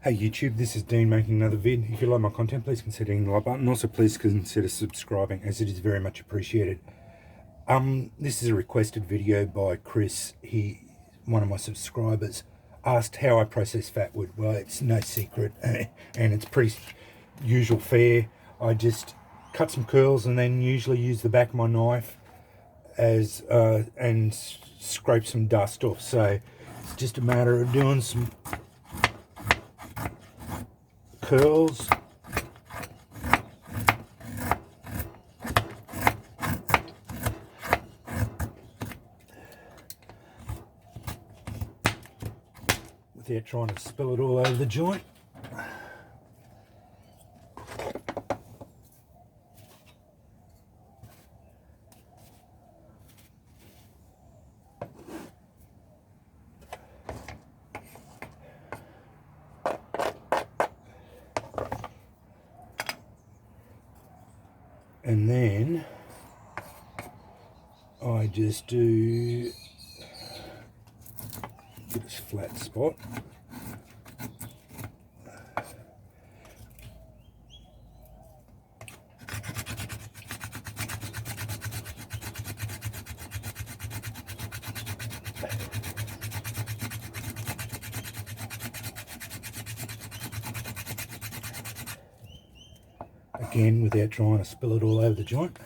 Hey YouTube, this is Dean making another vid. If you like my content, please consider hitting the like button. Also, please consider subscribing, as it is very much appreciated. This is a requested video by Chris. One of my subscribers, asked how I process fatwood. Well, it's no secret, and it's pretty usual fare. I just cut some curls and then usually use the back of my knife as and scrape some dust off. So it's just a matter of doing some curls. Without trying to spill it all over the joint. And then I just do get a flat spot. Again, without trying to spill it all over the joint.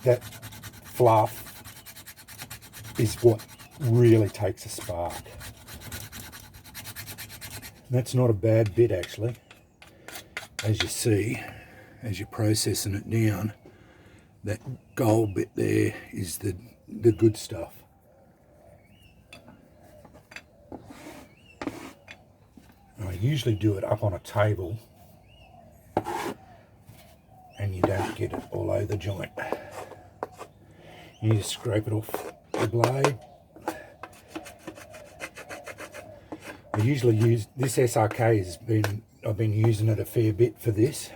That fluff is what really takes a spark. That's not a bad bit actually. As you see, as you're processing it down, that gold bit there is the good stuff. I usually do it up on a table and you don't get it all over the joint. You just scrape it off the blade. I usually use this SRK. I've been using it a fair bit for this,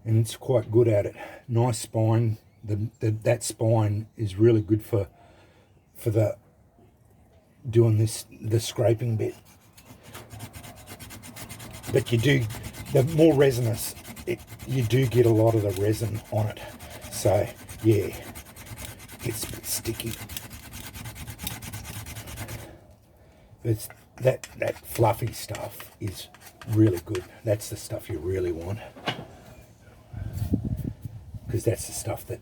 and it's quite good at it. Nice spine. That spine is really good for the scraping bit. But the more resinous, you do get a lot of the resin on it. So yeah, it gets a bit sticky. It's that fluffy stuff is really good. That's the stuff you really want, because that's the stuff that.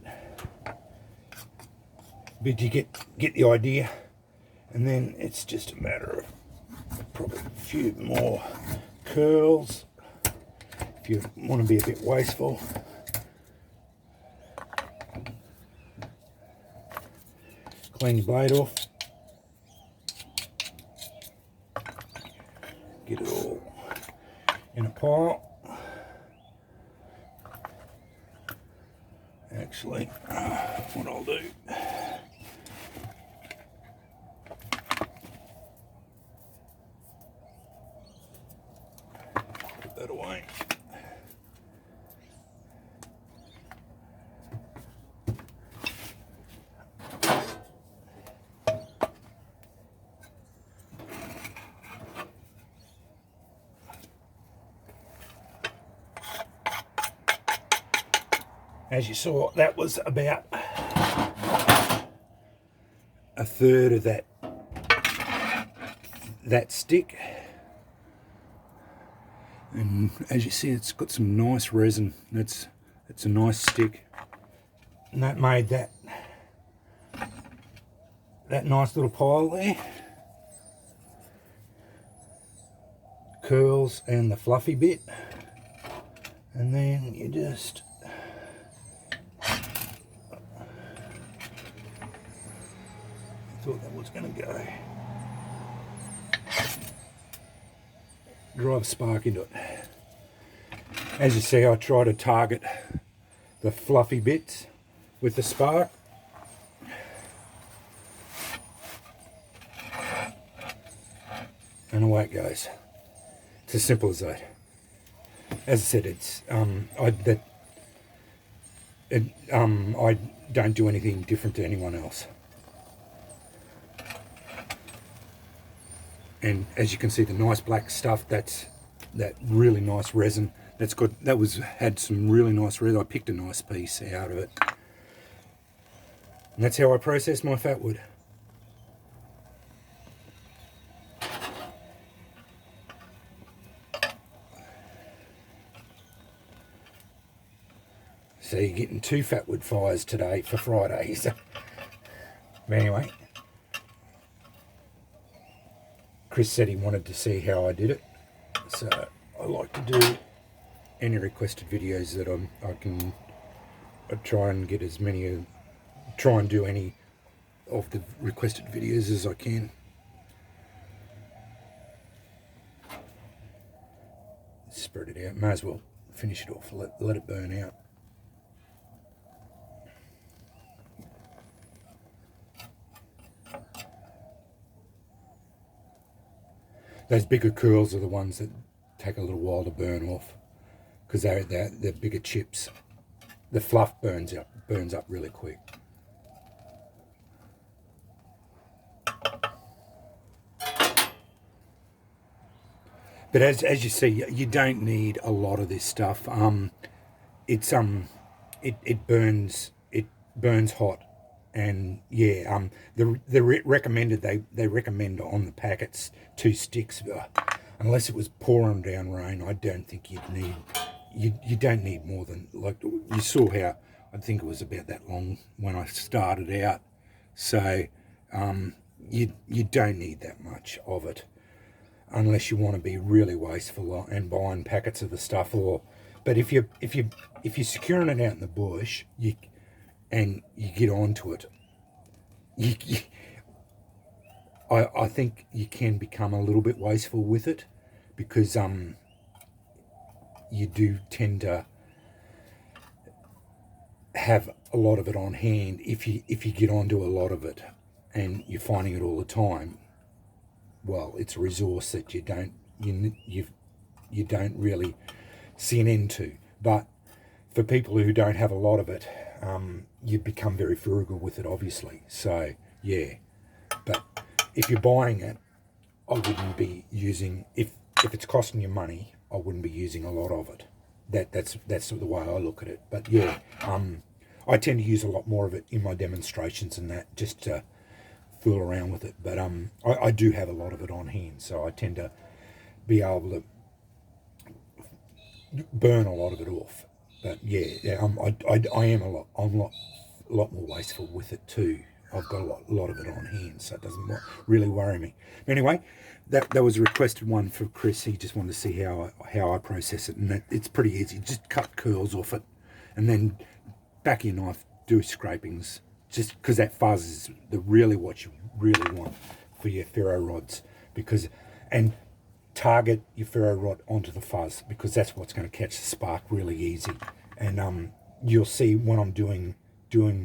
But you get the idea, and then it's just a matter of probably a few more curls if you want to be a bit wasteful. Clean your blade off. Get it all in a pile. Actually, what I'll do, put that away. As you saw, that was about a third of that stick, and as you see, it's got some nice resin. It's a nice stick, and that made that nice little pile there. Curls and the fluffy bit, and then you just thought that was going to go. Drive a spark into it. As you see, I try to target the fluffy bits with the spark. And away it goes. It's as simple as that. As I said, it's I don't do anything different to anyone else. And as you can see, the nice black stuff, that's that really nice resin. Had some really nice resin. I picked a nice piece out of it. And that's how I process my fatwood. So you're getting 2 fatwood fires today for Friday. So, but anyway, Chris said he wanted to see how I did it. So I like to do any requested videos that I try and get as many, try and do any of the requested videos as I can. Spread it out. May as well finish it off. Let it burn out. Those bigger curls are the ones that take a little while to burn off, because they're bigger chips. The fluff burns up really quick. But as you see, you don't need a lot of this stuff. It burns hot, and yeah, they recommend on the packets 2 sticks. Unless it was pouring down rain, I don't think you don't need more than, like you saw how I think it was about that long when I started out. So you don't need that much of it, unless you want to be really wasteful and buying packets of the stuff. But if you're securing it out in the bush, and you get onto it, I think you can become a little bit wasteful with it, because you do tend to have a lot of it on hand if you get onto a lot of it and you're finding it all the time. Well, it's a resource that you don't really see an end to. But for people who don't have a lot of it, you become very frugal with it, obviously. So yeah, but if you're buying it, I wouldn't be using, if it's costing you money, I wouldn't be using a lot of it. That's the way I look at it. But yeah, I tend to use a lot more of it in my demonstrations and that, just to fool around with it. But I do have a lot of it on hand, so I tend to be able to burn a lot of it off. But yeah, I am a lot more wasteful with it too. I've got a lot of it on hand, so it doesn't really worry me. But anyway, that was a requested one for Chris. He just wanted to see how I process it, and it's pretty easy. Just cut curls off it, and then back of your knife, do scrapings, just because that fuzz is really what you really want for your ferro rods, and target your ferro rod onto the fuzz, because that's what's going to catch the spark really easy. And you'll see when I'm doing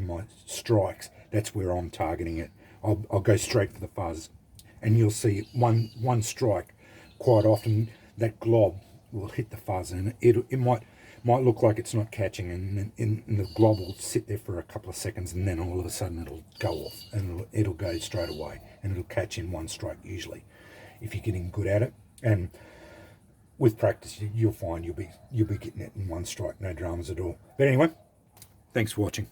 my strikes, that's where I'm targeting it. I'll go straight for the fuzz, and you'll see one strike, quite often that glob will hit the fuzz, and it might look like it's not catching, and the glob will sit there for a couple of seconds, and then all of a sudden it'll go off, and it'll go straight away, and it'll catch in one strike usually, if you're getting good at it. And with practice, you'll find you'll be getting it in one strike, no dramas at all. But anyway, thanks for watching.